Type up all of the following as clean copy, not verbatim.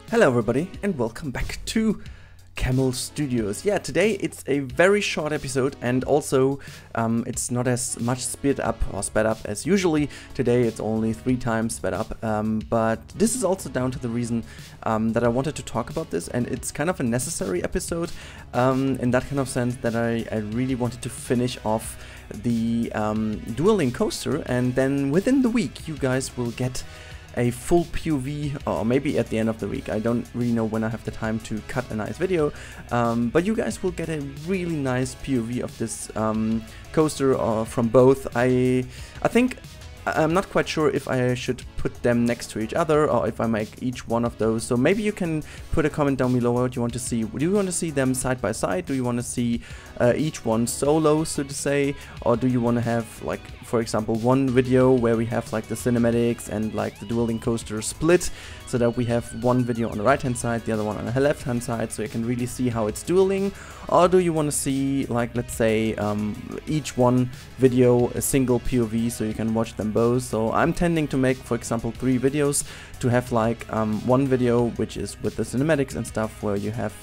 Hello everybody and welcome back to Camel Studios. Yeah, today it's a very short episode and also it's not as much sped up as usually. Today it's only 3 times sped up, but this is also down to the reason that I wanted to talk about this, and it's kind of a necessary episode in that kind of sense that I really wanted to finish off the dueling coaster, and then within the week you guys will get a full POV, or maybe at the end of the week. I don't really know when I have the time to cut a nice video, but you guys will get a really nice POV of this coaster from both. I think I'm not quite sure if I should put them next to each other or if I make each one of those. So maybe you can put a comment down below what you want to see. Do you want to see them side by side? Do you want to see each one solo, so to say? Or do you want to have, like, for example, one video where we have like the cinematics and like the dueling coaster split, so that we have one video on the right hand side, the other one on the left hand side, so you can really see how it's dueling? Or do you want to see, like, let's say each one video a single POV so you can watch them both? So I'm tending to make, for example, 3 videos, to have like one video which is with the cinematics and stuff, where you have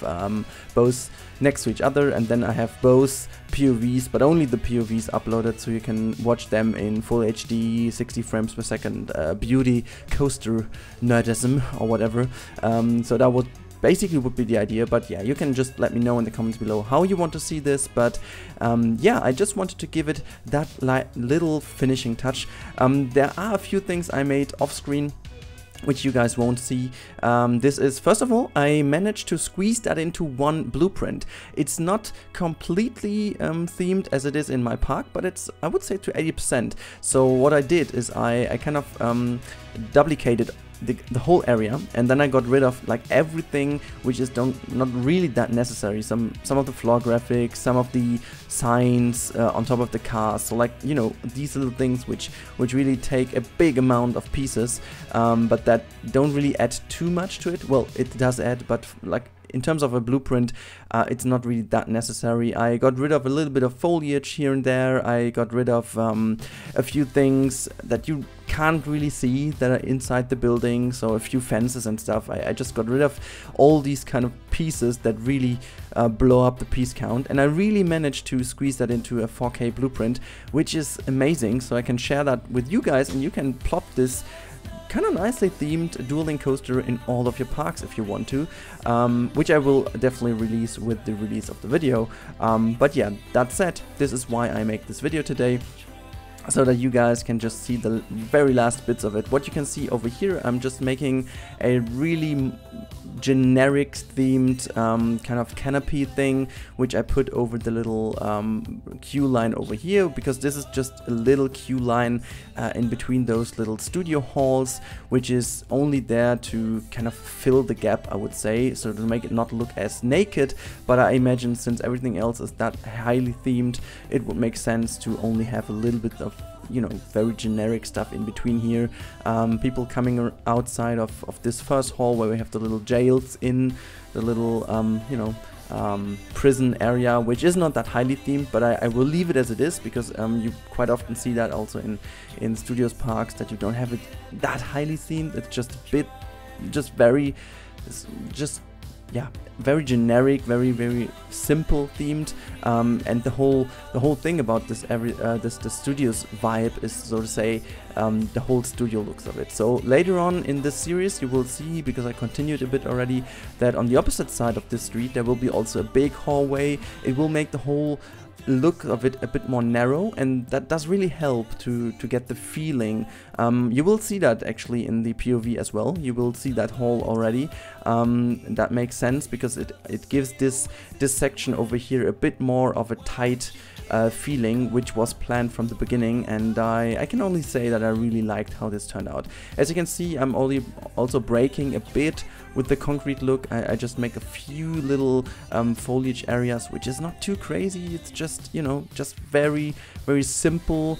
both next to each other, and then I have both POVs, but only the POVs uploaded, so you can watch them in full HD, 60 frames per second, beauty coaster nerdism or whatever. So that would basically be the idea, but yeah, you can just let me know in the comments below how you want to see this. But yeah, I just wanted to give it that little finishing touch. There are a few things I made off screen which you guys won't see. This is, first of all, I managed to squeeze that into one blueprint. It's not completely themed as it is in my park, but it's, I would say, to 80%. So what I did is I kind of duplicated the whole area, and then I got rid of like everything which is not really that necessary. Some of the floor graphics, some of the signs on top of the cars, so like, you know, these little things which really take a big amount of pieces, but that don't really add too much to it. Well, it does add, but like in terms of a blueprint, it's not really that necessary. I got rid of a little bit of foliage here and there. I got rid of a few things that you can't really see that are inside the building, so a few fences and stuff. I just got rid of all these kind of pieces that really blow up the piece count, and I really managed to squeeze that into a 4K blueprint, which is amazing. So I can share that with you guys, and you can plop this kind of nicely themed dueling coaster in all of your parks if you want to, which I will definitely release with the release of the video. But yeah, that said, this is why I make this video today, so that you guys can just see the very last bits of it. What you can see over here, I'm just making a really generic themed kind of canopy thing, which I put over the little queue line over here, because this is just a little queue line in between those little studio halls, which is only there to kind of fill the gap, I would say, so to make it not look as naked. But I imagine since everything else is that highly themed, it would make sense to only have a little bit of, you know, very generic stuff in between here. People coming outside of this first hall where we have the little jails in the little you know, prison area, which is not that highly themed, but I will leave it as it is, because you quite often see that also in studios parks, that you don't have it that highly themed. It's just a bit, yeah, very generic, very simple themed, and the whole thing about this the studio's vibe is, so to say, the whole studio looks of it. So later on in this series you will see, because I continued a bit already, that on the opposite side of this street there will be also a big hallway. It will make the whole look of it a bit more narrow, and that does really help to get the feeling. You will see that actually in the POV as well. You will see that hall already. That makes sense, because it gives this section over here a bit more of a tight feeling, which was planned from the beginning, and I can only say that I really liked how this turned out. As you can see, I'm also breaking a bit with the concrete look. I just make a few little foliage areas, which is not too crazy. It's just, you know, just very simple,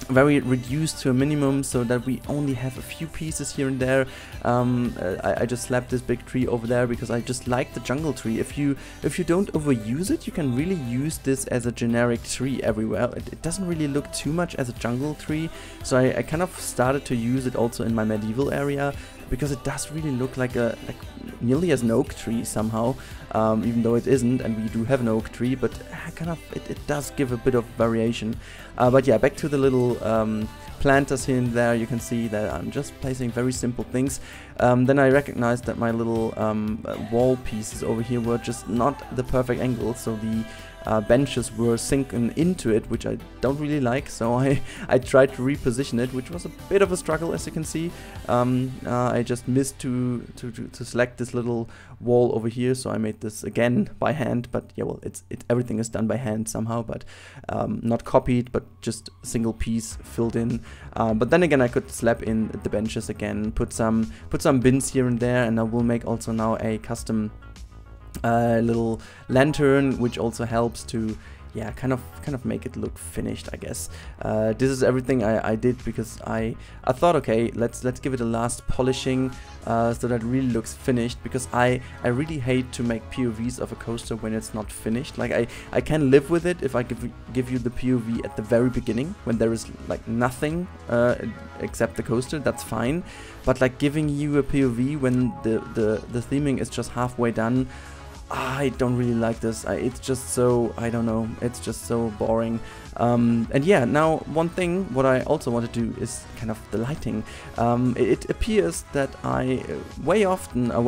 very reduced to a minimum, so that we only have a few pieces here and there. I just slapped this big tree over there because I just like the jungle tree. If you don't overuse it, you can really use this as a generic tree everywhere. It doesn't really look too much as a jungle tree, so I kind of started to use it also in my medieval area. because it does really look like nearly as an oak tree somehow, even though it isn't, and we do have an oak tree, but kind of it does give a bit of variation. But yeah, back to the little planters here and there. You can see that I'm just placing very simple things. Then I recognized that my little wall pieces over here were just not the perfect angle, so the benches were sinking into it, which I don't really like, so I tried to reposition it, which was a bit of a struggle, as you can see. I just missed to select this little wall over here, so I made this again by hand. But yeah, well, everything is done by hand somehow, but not copied, but just a single piece filled in. But then again, I could slap in the benches again, put some bins here and there, and I will make also now a custom little lantern, which also helps to, yeah, kind of make it look finished, I guess. This is everything I did because I thought, okay, let's give it a last polishing so that it really looks finished, because I really hate to make POVs of a coaster when it's not finished. Like I can live with it if I give you the POV at the very beginning when there is like nothing except the coaster, that's fine. But like giving you a POV when the theming is just halfway done, I don't really like this. It's just so, I don't know, it's just so boring. And yeah, now one thing what I also want to do is kind of the lighting. It appears that I way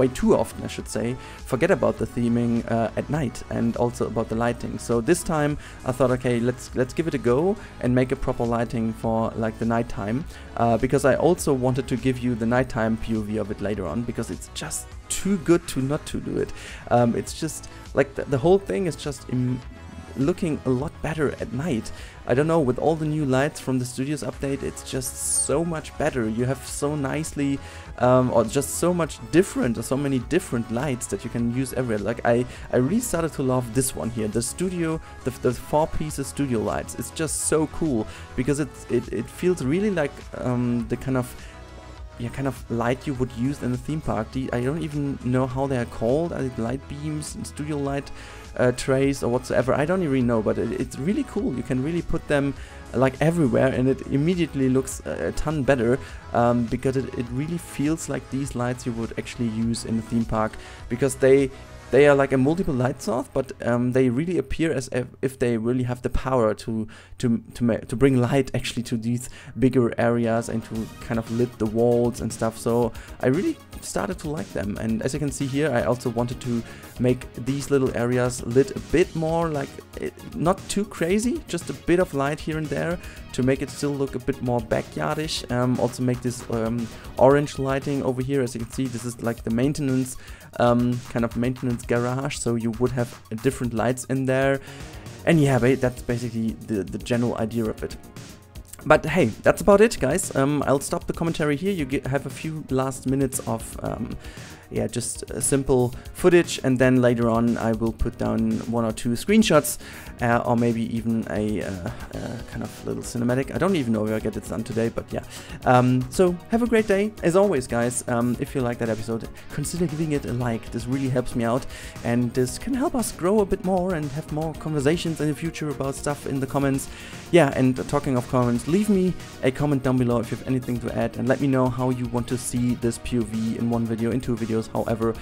too often I should say, forget about the theming at night, and also about the lighting. So this time I thought, okay, let's give it a go and make a proper lighting for like the nighttime, because I also wanted to give you the nighttime POV of it later on, because it's just too good to not to do it. It's just like the whole thing is just looking a lot better at night. I don't know, with all the new lights from the Studios update, it's just so much better. You have so nicely, or just so much different, or so many different lights that you can use everywhere. Like I really started to love this one here, the studio, the 4-piece studio lights. It's just so cool because it feels really like the kind of light you would use in a theme park. I don't even know how they are called. Are they light beams, studio light trays, or whatsoever? I don't even know, but it's really cool. You can really put them like everywhere, and it immediately looks a ton better, because it really feels like these lights you would actually use in a theme park, because they are like a multiple light source, but they really appear as if they really have the power to bring light actually to these bigger areas and to kind of lit the walls and stuff. So I really started to like them, and as you can see here, I also wanted to make these little areas lit a bit more, like not too crazy, just a bit of light here and there to make it still look a bit more backyardish. Also make this orange lighting over here. As you can see, this is like the maintenance kind of maintenance garage, so you would have different lights in there. And yeah, that's basically the general idea of it. But hey, that's about it, guys. I'll stop the commentary here. You have a few last minutes of yeah, just simple footage, and then later on I will put down 1 or 2 screenshots, or maybe even a kind of little cinematic. I don't even know if I get it done today, but yeah. So have a great day. As always, guys, if you like that episode, consider giving it a like. This really helps me out, and this can help us grow a bit more and have more conversations in the future about stuff in the comments. Yeah, and talking of comments, leave me a comment down below if you have anything to add, and let me know how you want to see this POV in one video, in 2 videos, however.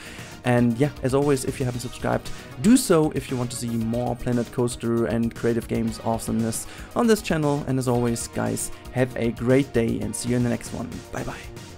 And yeah, as always, if you haven't subscribed, do so if you want to see more Planet Coaster and Creative Games awesomeness on this channel. And as always, guys, have a great day and see you in the next one. Bye bye.